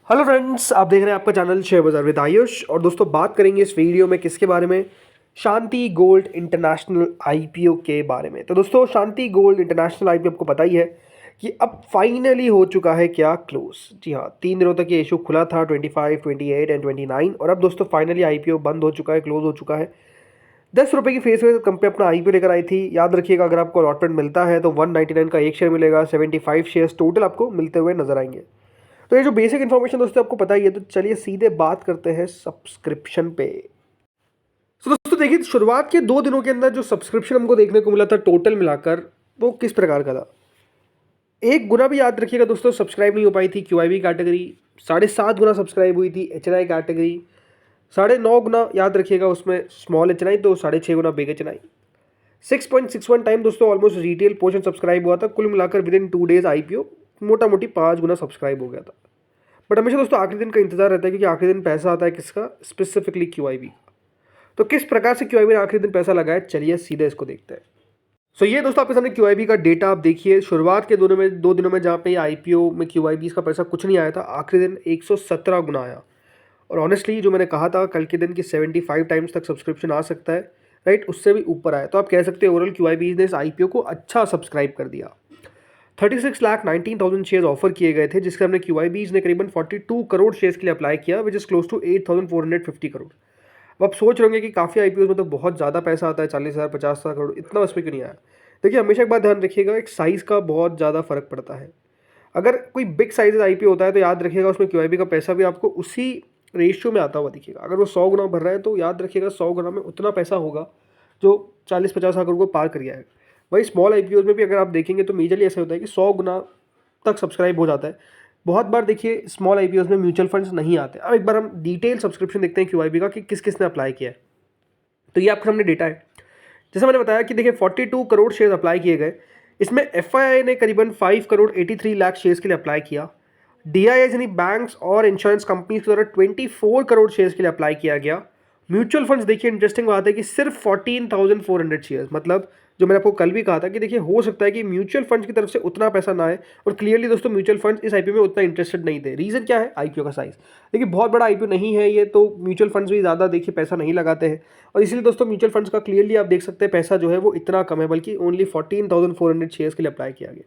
Hello friends, आप देख रहे हैं आपका चैनल शेयर बाजार विद आयुष। और दोस्तों, बात करेंगे इस वीडियो में किसके बारे में? शांति गोल्ड इंटरनेशनल आईपीओ के बारे में। तो दोस्तों, शांति गोल्ड इंटरनेशनल आईपीओ आपको पता ही है कि अब फाइनली हो चुका है क्या क्लोज। जी हाँ, 3 दिनों तक ये इशू खुला था, 25, 28 एंड 29। और अब दोस्तों फाइनली आईपीओ बंद हो चुका है, क्लोज हो चुका है। 10 रुपये की फेस वैल्यू कंपनी अपना आईपीओ लेकर आई थी। याद रखिएगा, अगर आपको अलॉटमेंट मिलता है तो 199 का एक शेयर मिलेगा, 75 शेयर्स टोटल आपको मिलते हुए नजर आएंगे। तो ये जो बेसिक इन्फॉर्मेशन दोस्तों आपको पता ही है, तो चलिए सीधे बात करते हैं सब्सक्रिप्शन पे। तो दोस्तों देखिए, शुरुआत के 2 दिनों के अंदर जो सब्सक्रिप्शन हमको देखने को मिला था टोटल मिलाकर, वो किस प्रकार का था। एक गुना भी याद रखिएगा दोस्तों सब्सक्राइब नहीं हो पाई थी क्यूआईबी कैटेगरी। 7.5 गुना सब्सक्राइब हुई थी एचएनआई कैटेगरी। 9.5 गुना याद रखिएगा उसमें स्मॉल एचएनआई, तो 6.5 गुना बिग एचएनआई। 6.61 टाइम दोस्तों ऑलमोस्ट रिटेल पोर्शन सब्सक्राइब हुआ था। कुल मिलाकर विद इन 2 डेज आईपीओ मोटा मोटी 5 गुना सब्सक्राइब हो गया था। बट हमेशा दोस्तों आखिरी दिन का इंतजार रहता है, क्योंकि आखिरी दिन पैसा आता है किसका? स्पेसिफिकली क्यूआईबी का। तो किस प्रकार से क्यूआईबी ने आखिरी दिन पैसा लगाया, चलिए सीधे इसको देखते हैं। सो ये दोस्तों आपके सामने क्यूआईबी का डेटा आप देखिए। शुरुआत के 2 दिनों में जहाँ पे आईपीओ में क्यूआईबी का पैसा कुछ नहीं आया था, आखिरी दिन 117 गुना आया। और ऑनेस्टली जो मैंने कहा था कल के दिन कि 75 टाइम्स तक सब्सक्रिप्शन आ सकता है, राइट, उससे भी ऊपर आया। तो आप कह सकते हैं ओवरऑल क्यूआईबी ने इस आईपीओ को अच्छा सब्सक्राइब कर दिया। 36,19,000 शेयर्स ऑफर किए गए थे, जिसके हमने क्यूआईबीज ने करीबन 42 करोड़ शेयर्स के लिए अप्लाई किया, which is close to 8,450 crore. अब आप सोच रहे होंगे कि काफ़ी आईपीओ में तो बहुत ज़्यादा पैसा आता है, 40,000 50,000 करोड़, इतना उसमें क्यों नहीं आया? देखिए, हमेशा एक बात ध्यान रखिएगा, एक साइज़ का बहुत ज़्यादा फर्क पड़ता है। अगर कोई बिग साइज आईपीओ होता है तो याद रखिएगा उसमें क्यूआईबी का पैसा भी आपको उसी रेशियो में आता हुआ दिखेगा। अगर वो 100 गुना भर रहा है तो याद रखिएगा 100 गुना में उतना पैसा होगा जो 40-50 करोड़ को पार कर गया है। वही स्मॉल आईपीओ में भी अगर आप देखेंगे तो मेजरली ऐसा होता है कि 100 गुना तक सब्सक्राइब हो जाता है। बहुत बार देखिए स्मॉल आईपीओ में म्यूचुअल फंड्स नहीं आते। अब एक बार हम डिटेल सब्सक्रिप्शन देखते हैं क्यूआईबी का कि किस किस ने अप्लाई किया है। तो ये आपके सामने डेटा है। जैसे मैंने बताया कि देखिए 42 करोड़ शेयर अप्लाई किए गए। इसमें एफआईआई ने करीबन 5 करोड़ 83 लाख शेयर्स के लिए अप्लाई किया। डीआईआई यानी बैंक्स और इंश्योरेंस कंपनीज के द्वारा 24 करोड़ शेयर्स के लिए अप्लाई किया गया। म्यूचुअल फंड्स देखिए इंटरेस्टिंग बात है कि सिर्फ 14,400 शेयर्स, मतलब जो मैंने आपको कल भी कहा था कि देखिए हो सकता है कि म्यूचुअल फंड्स की तरफ से उतना पैसा ना आए। और क्लियरली दोस्तों म्यूचुअल फंड्स इस आईपीओ में उतना इंटरेस्टेड नहीं थे। रीजन क्या है? आईपीओ का साइज। देखिए बहुत बड़ा आईपीओ नहीं है ये, तो म्यूचुअल फंड्स भी ज़्यादा देखिए पैसा नहीं लगाते हैं। और इसीलिए दोस्तों म्यूचुअल फंड्स का क्लियरली आप देख सकते हैं पैसा जो है वो इतना कम है, बल्कि ओनली 14,400 शेयर्स के लिए अप्लाई किया गया।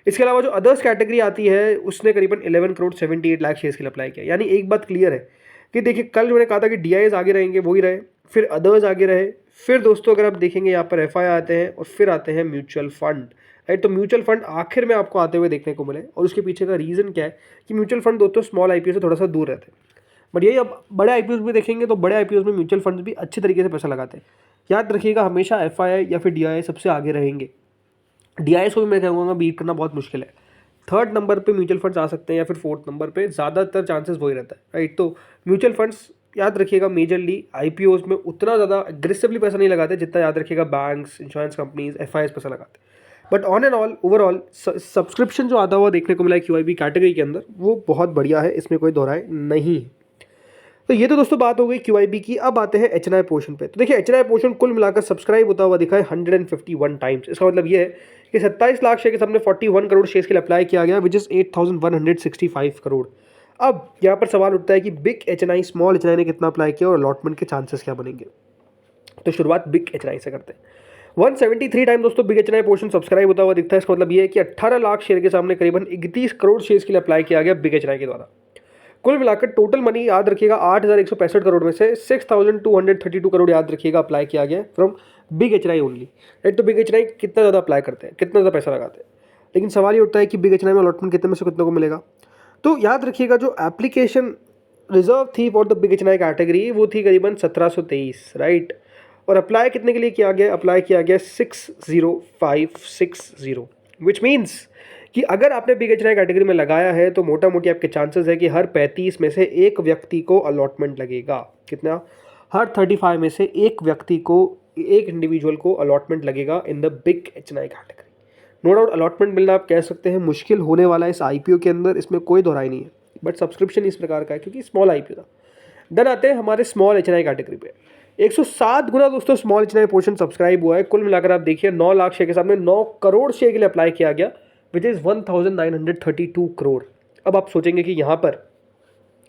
इसके अलावा जो अदर्स कैटेगरी आती है उसने करीबन 11 करोड़ 78 लाख शेयर्स के लिए अप्लाई किया। यानी एक बात क्लियर है कि देखिए कल मैंने कहा था कि डीआईएस आगे रहेंगे, वही रहे, फिर अदर्स आगे रहे, फिर दोस्तों अगर आप देखेंगे यहाँ पर एफआई आते हैं और फिर आते हैं म्यूचुअल फंड, राइट। तो म्यूचुअल फंड आखिर में आपको आते हुए देखने को मिले, और उसके पीछे का रीज़न क्या है कि म्यूचुअल फंड दोस्तों स्मॉल आईपीओ से थोड़ा सा दूर रहते हैं। बट यही अब बड़े आईपीओ में देखेंगे तो बड़े आईपीओ में म्यूचुअल फंड भी अच्छे तरीके से पैसा लगाते हैं। याद रखिएगा हमेशा एफआई या फिर डीआईआई सबसे आगे रहेंगे। डीआईएस को भी मैं कहूँगा बीट करना बहुत मुश्किल है। 3rd नंबर पे म्यूचुअल फंड्स आ सकते हैं या फिर 4th नंबर पे, ज़्यादातर चांसेस वही रहता है, राइट। तो म्यूचुअल फंड्स याद रखिएगा मेजरली आईपीओज में उतना ज़्यादा एग्रेसिवली पैसा नहीं लगाते जितना याद रखिएगा बैंक्स, इंश्योरेंस कंपनीज, एफआईएस पैसा लगाते हैं। But on and all overall subscription जो आता हुआ देखने को मिला है क्यूआईबी कैटेगरी के अंदर, वो बहुत बढ़िया है, इसमें कोई दोहराए नहीं है। तो ये तो दोस्तों बात हो गई क्यूआईबी की। अब आते हैं एचएनआई पोर्शन पे। तो देखिए एचएनआई पोर्शन कुल मिलाकर सब्सक्राइब होता हुआ दिखा है 151 टाइम्स। इसका मतलब ये है कि 27 लाख शेयर के सामने 41 करोड़ शेयर के लिए अप्लाई किया गया, विच इज 8,165 करोड़। अब यहाँ पर सवाल उठता है कि बिग एचएनआई स्मॉल एचएनआई ने कितना अप्लाई किया और अलॉटमेंट के चांसेस क्या बनेंगे। तो शुरुआत बिग एचएनआई से करते हैं। 173 टाइम दोस्तों बिग एचएनआई पोर्शन सब्सक्राइब होता हुआ दिखता है। इसका मतलब ये है कि 18 लाख शेयर के सामने करीबन 31 करोड़ शेयर के लिए अप्लाई किया गया बिग एचएनआई के द्वारा। कुल मिलाकर टोटल मनी याद रखिएगा 8,165 करोड़ में से 6,232 करोड़ याद रखिएगा अप्लाई किया गया from big HNI only, right. तो बिग एचएनआई कितना ज़्यादा अप्लाई करते हैं, कितना ज़्यादा पैसा लगाते हैं, लेकिन सवाल ये उठता है कि बिग एचएनआई में अलॉटमेंट कितने में से कितने को मिलेगा। तो याद रखिएगा जो एप्लीकेशन रिजर्व थी for the big HNI category वो थी करीबन 1723, राइट। और अप्लाई कितने के लिए किया गया? अप्लाई किया गया 60560, विच मीन्स कि अगर आपने बिग एचएनआई कैटेगरी में लगाया है तो मोटा मोटी आपके चांसेस है कि हर 35 में से एक व्यक्ति को अलॉटमेंट लगेगा। कितना? हर 35 में से एक व्यक्ति को, एक इंडिविजुअल को अलॉटमेंट लगेगा in the big HNI category. No doubt allotment मिलना आप कह सकते हैं मुश्किल होने वाला है इस आईपीओ के अंदर, इसमें कोई दोहराई नहीं है। बट सब्सक्रिप्शन इस प्रकार का है क्योंकि स्मॉल आईपीओ था। देन आते हैं हमारे स्मॉल एचएनआई कैटेगरी पे। 107 गुना दोस्तों स्मॉल एचएनआई पोर्शन सब्सक्राइब हुआ है। कुल मिलाकर आप देखिए 9 लाख शेयर के सामने 9 करोड़ शेयर के लिए अप्लाई किया गया, विच इज़ 1,932 करोड़। अब आप सोचेंगे कि यहाँ पर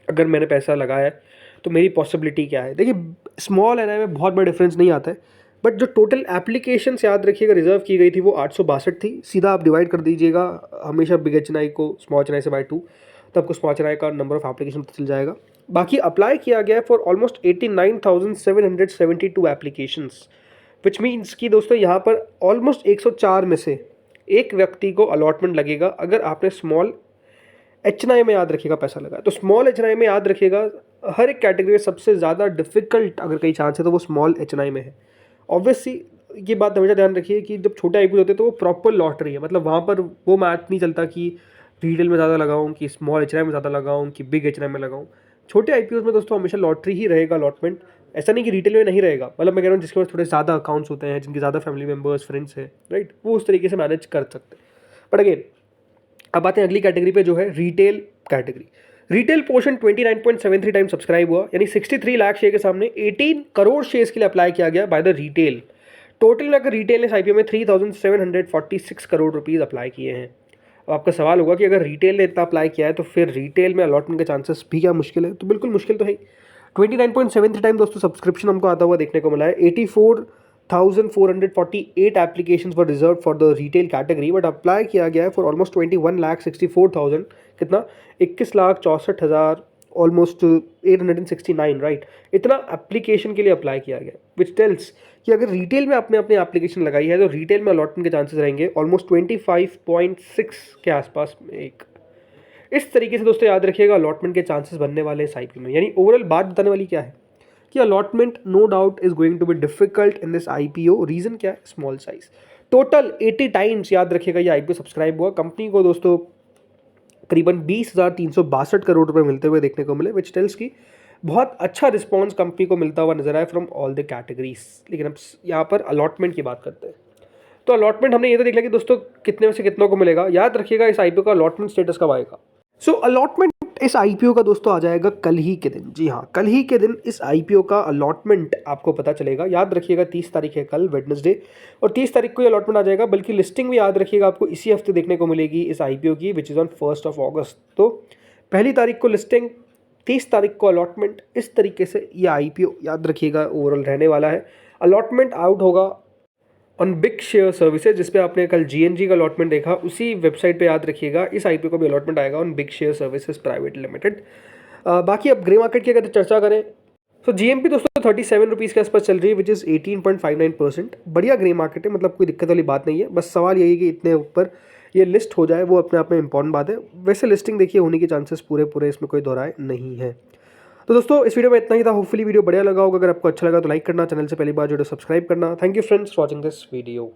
अगर मैंने पैसा लगाया है तो मेरी पॉसिबिलिटी क्या है। देखिए स्मॉल एन आई में बहुत बड़ा डिफरेंस नहीं आता है, बट जो टोटल एप्लीकेशन याद रखिएगा रिजर्व की गई थी वो 862 थी। सीधा आप डिवाइड कर दीजिएगा हमेशा बिग एच एन आई को स्मॉल एच एन आई से बाय 2, तो आपको स्मॉल एच एन आई का नंबर ऑफ एप्लीकेशन पता चल जाएगा। बाकी अप्लाई किया गया है for almost 89,772 applications, which means कि दोस्तों यहाँ पर ऑलमोस्ट 104 में से एक व्यक्ति को अलॉटमेंट लगेगा अगर आपने स्मॉल एच एन आई में याद रखिएगा पैसा लगा। तो स्मॉल एच एन आई में याद रखिएगा हर एक कैटेगरी में सबसे ज़्यादा डिफिकल्ट अगर कहीं चांस है तो वो स्मॉल एच एन आई में है। ऑब्वियसली ये बात हमेशा ध्यान रखिए कि जब छोटे आई होते हैं तो वो प्रॉपर लॉटरी है, मतलब वहाँ पर वो मैथ नहीं चलता कि रिटेल में ज़्यादा लगाऊँ कि स्मॉल एच एन आई में ज़्यादा लगाऊँ कि बिग एच एन आई में लगाऊँ। छोटे आई में दोस्तों हमेशा लॉटरी ही रहेगा अलॉटमेंट, ऐसा नहीं कि रिटेल में नहीं रहेगा। मतलब मैं कह रहा हूँ जिसके पास थोड़े ज़्यादा अकाउंट्स होते हैं, जिनके ज़्यादा फैमिली मेम्बर्स फ्रेंड्स हैं, राइट, वो उस तरीके से मैनेज कर सकते हैं। बट अगेन अब आते हैं अगली कैटेगरी पे जो है retail category. Retail portion 29.73 time subscribe हुआ, यानी 63 लाख शेयर के सामने 18 करोड़ शेयर्स के लिए अप्लाई किया गया बाय द रिटेल। टोटल अगर रिटेल ने इस आईपीओ में 3,746 करोड़ रुपीज़ अप्लाई किए हैं। अब आपका सवाल होगा कि अगर रिटेल ने इतना अप्लाई किया है तो फिर रिटेल में अलॉटमेंट के चांसेस भी क्या मुश्किल है? तो बिल्कुल मुश्किल तो है। 29.73 टाइम दोस्तों सब्सक्रिप्शन हमको आता हुआ देखने को मिला है। 84,448 applications were reserve for the retail category, but apply किया गया है फॉर ऑलमोस्ट 21,64,000, कितना 21,64,000, ऑलमोस्ट 869, राइट। इतना एप्लीकेशन के लिए अप्लाई किया गया, विच टेल्स कि अगर रिटेल में आपने अपनी एप्लीकेशन लगाई है तो रिटेल में अलॉटमेंट के चांसेस रहेंगे ऑलमोस्ट 25.6 के आसपास में एक। इस तरीके से दोस्तों याद रखिएगा अलॉटमेंट के चांसेस बनने वाले इस आईपीओ में। यानी ओवरऑल बात बताने वाली क्या है कि allotment no doubt is going to be difficult in this IPO. Reason क्या है? Small size. टोटल 80 टाइम्स याद रखिएगा ये आईपीओ सब्सक्राइब हुआ। कंपनी को दोस्तों करीबन 20,362 करोड़ रुपए मिलते हुए देखने को मिले, विच टेल्स की बहुत अच्छा रिस्पॉन्स कंपनी को मिलता हुआ नजर आया फ्रॉम ऑल द कैटेगरीज। लेकिन अब यहाँ पर अलॉटमेंट की बात करते हैं। तो अलॉटमेंट हमने ये तो देख लिया कि दोस्तों कितने में से कितनों को मिलेगा। याद रखिएगा इस आईपीओ का अलॉटमेंट स्टेटस कब आएगा। सो अलॉटमेंट इस आईपीओ का दोस्तों आ जाएगा कल ही के दिन। जी हाँ, कल ही के दिन इस आईपीओ का अलॉटमेंट आपको पता चलेगा। याद रखिएगा 30 तारीख है कल, वेडनेसडे, और 30 तारीख को ये अलॉटमेंट आ जाएगा। बल्कि लिस्टिंग भी याद रखिएगा आपको इसी हफ्ते देखने को मिलेगी इस आईपीओ की, विच इज़ ऑन 1 अगस्त। तो पहली तारीख को लिस्टिंग, 30 तारीख को अलॉटमेंट। इस तरीके से ये आईपीओ याद रखिएगा ओवरऑल रहने वाला है। अलॉटमेंट आउट होगा ऑन बिग शेयर सर्विसेज, जिसपे आपने कल जीएनजी का अलॉटमेंट देखा, उसी वेबसाइट पे याद रखिएगा इस आईपीओ का भी अलॉटमेंट आएगा on big share services private limited. बाकी अब ग्रे मार्केट की अगर चर्चा करें तो जीएमपी दोस्तों 37 रुपीज़ के आसपास चल रही है, विच इज़ 18.59%। बढ़िया ग्रे मार्केट है, मतलब कोई दिक्कत वाली बात नहीं है। बस सवाल यही है कि इतने ऊपर ये लिस्ट हो जाए, वो अपने आप में इंपॉर्टेंट बात है। वैसे लिस्टिंग देखिए होने के चांसेस पूरे पूरे, इसमें कोई दोहराए नहीं है। तो दोस्तों इस वीडियो में इतना ही था। होपफुली वीडियो बढ़िया लगा होगा। अगर आपको अच्छा लगा तो लाइक करना, चैनल से पहली बार जुड़े सब्सक्राइब करना। Thank you friends for watching this video.